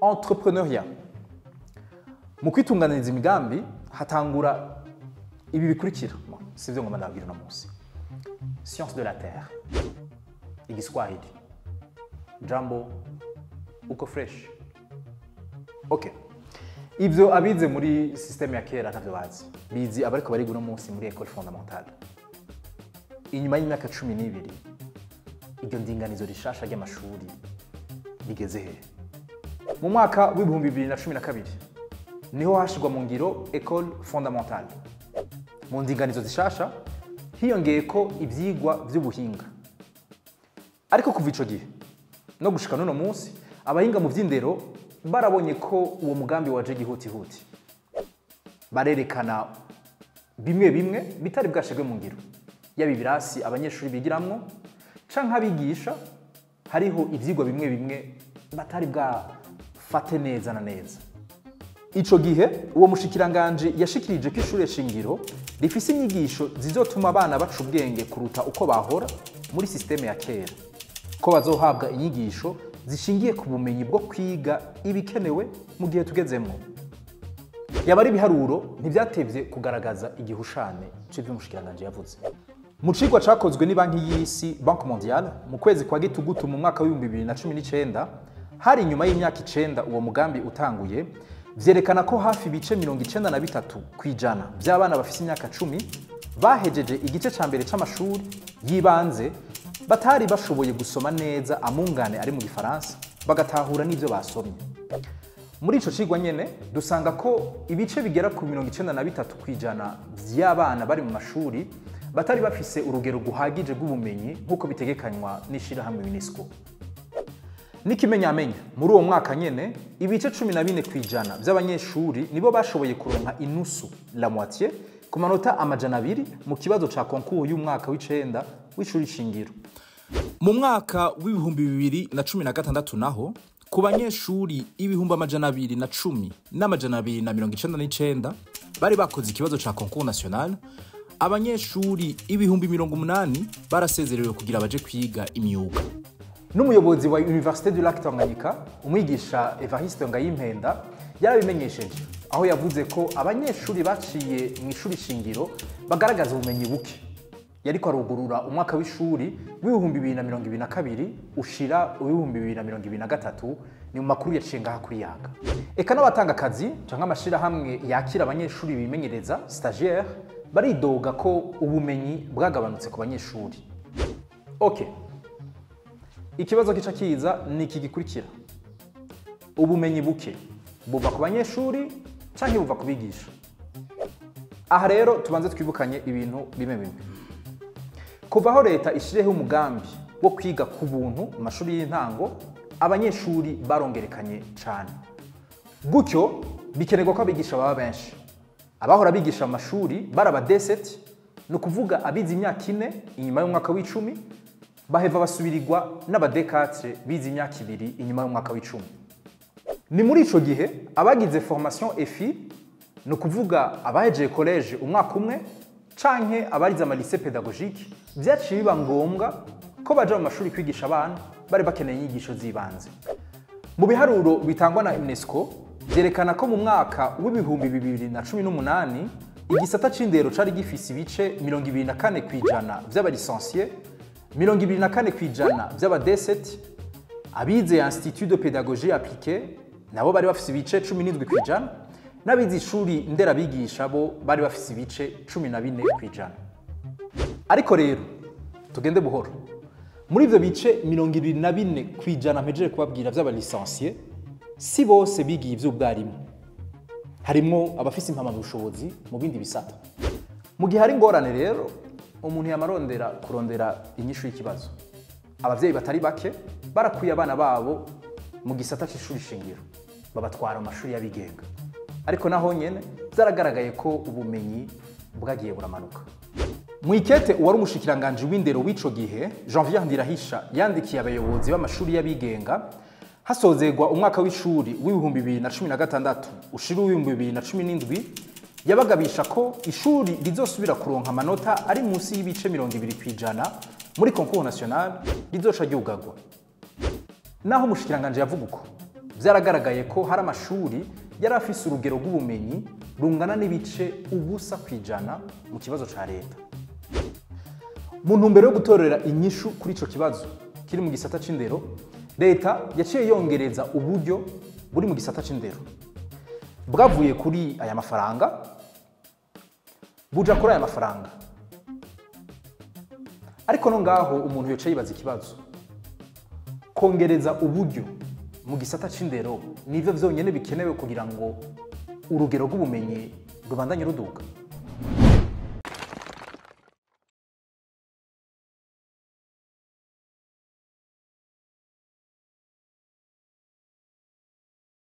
entrepreneuriat. Mu kwitunganiriza imigambi hatangura ibi bikurikira. Sivyo ngoma ndabwira no munsi. Science de la terre. Igiswahili. Jambo uko fresh. Okay. Ivyo abize muri systeme ya kera ntavyo bazi. Bizi abariko bariga no munsi muri école fondamentale. Inyuma y'imyaka 12 iryo ndinganizo rishasha ry'amashuri rigeze he? Mu mwaka w'ibihumbi 2012 niho hashirwa mu ngiro école fondamentale. Mu ndinganizo zishasha hiyongeye ko ivyigwa vy'ubuhinga. Ariko kuva ico gihe no gushika none munsi abahinga mu vy'indero barabonye ko uwo mugambi waje gihutihuti. Barerekana bimwe bimwe bitari bwashegwe mu ngiro. Yabi birasi abanyeshuri bigiramwo canke abigisha hariho ivyigwa bimwe bimwe batari bwafate neza na neza. Ico gihe uwo mushikiranganje yashikirije ko ishure shingiro rifise inyigisho zizotuma abana baca ubwenge kuruta uko bahora muri systeme ya kera. Ko bazohabwa inyigisho zishingiye ku bumenyi bwo kwiga ibikenewe mu gihe tugezemwo. Yabari ibiharuro ntivyatevye kugaragaza igihushane c'ivyo mushikiranganje yavuze. Mu cigwa cakozwe ni banki y'isi Banque Mondiale mu kwezi kwa gitugutu mu mwaka wa 2019 hari nyuma y'imyaka 9 uwo mugambi utanguye, vyerekana ko hafi bice 93% kwijana by'abana bafise imyaka 10 bahejeje igice ca mbere c'amashuri yibanze batari bashoboye gusoma neza amungane ari mu gifaransa bagatahura n'ivyo basomye. Muri ico cigwa nyene dusanga ko ibice bigera ku 93% kwijana by'abana bari mu mashuri batari bafise urugero guhagije rw'ubumenyi nkuko bitegekanywa n'ishira hamwe UNESCO. Nikimenyamenya muri uwo mwaka nyene ibice 14 kwijana by'abanyeshuri nibo bashoboye kuronka inusu la moitié ku manota amajana 2 mu kibazo ca concours y'umwaka w'icenda w'ishuri shingiro. Mu mwaka w'ibihumbi 2016 naho ku banyeshuri ibihumbi amajana 210 n'amajana 299 bari bakoze ikibazo ca concours national, abanyeshuri ibihumbi 80 barasezerewe kugira baje kwiga imyuga. N'umuyobozi wa Université du Lac Tanganyika umwigisha Evariste Ngayimpenda yarabimenyesheje aho yavuze ko abanyeshuri baciye mu ishuri shingiro bagaragaza ubumenyi buke. Yariko arugurura umwaka w'ishuri w'ibihumbi 2022 ushira w'ibihumbi 2023 ni mu makuru yaciye ngaha kuri yaga. Eka n'abatanga akazi canke amashira hamwe yakira abanyeshuri bimenyereza stagiaire baridoga ko ubumenyi bwagabanutse ku banyeshuri. Okay. Ikibazo kica kiza ni iki gikurikira. Ubumenyi buke buva ku banyeshuri canke buva ku bigisha? Aha rero tubanze twibukanye ibintu bimwe bimwe. Kuva aho leta ishireho umugambi wo kwiga ku buntu mu mashuri y'intango, abanyeshuri barongerekanye cane. Gutyo bikenerwa ko abigisha baba benshi. Abahora bigisha mu mashuri baraba D7 no kuvuga abize imyaka 4 inyuma y'umwaka w'icumi baheva basubirirwa n'aba D4 bize imyaka 2 inyuma y'umwaka w'icumi. Ni muri ico gihe abagize formation EFI no kuvuga abahejeje college umwaka umwe canke abarize ama lycée pédagogique byaciye biba ngombwa ko baje mu mashuri kwigisha abana bari bakeneye inyigisho zibanze. Mu biharuro bitangwa na UNESCO byerekana ko mu mwaka w'ibihumbi 2018 igisata c'indero cari gifise ibice 24 kwijana by'abalicenciés, 24 kwijana by'aba D7, abize Institut de pédagogie appliquée nabo bari bafise ibice 17 kwijana, n'abize ishuri nderabigisha bo bari bafise ibice 14 kwijana. Ariko rero tugende buhoro. Muri ivyo bice 24 kwijana mpejeje kubabwira by'abalicenciés si bose bigiye ivy'ubwarimu. Harimwo abafise impamyabushobozi mu bindi bisata. Mu gihe hari ingorane rero umuntu yamarondera kurondera inyishu y'ikibazo. Abavyeyi batari bake barakuye abana babo mu gisata c'ishuri shingiro babatwara mu mashuri y'abigenga. Ariko naho nyene zaragaragaye ko ubumenyi bwagiye buramanuka. Mu ikete uwari umushikiranganje w'indero w'ico gihe Janvier Ndirahisha yandikiye abayobozi b'amashuri y'abigenga hasozegwa umwaka w'ishuri w'ibihumbi 2016 ushira w'ibihumbi 2017 yabagabisha ko ishuri rizosubira kuronka amanota ari munsi y'ibice 20 kwijana muri concours national rizoca ryugagwa. Naho umushikiranganje yavuga uko vyaragaragaye ko hari amashuri yari afise urugero rw'ubumenyi rungana n'ibice ubusa kwijana mu kibazo ca leta. Mu ntumbero yo gutorera inyishu kuri ico kibazo kiri mu gisata c'indero, leta yaciye yongereza uburyo buri mu gisata c'indero. Bwavuye kuri aya mafaranga buja kuri aya mafaranga. Ariko no ngaho umuntu yoca yibaza ikibazo, kongereza uburyo mu gisata c'indero nivyo vyonyene bikenewe kugira ngo urugero rw'ubumenyi rubandanye ruduga?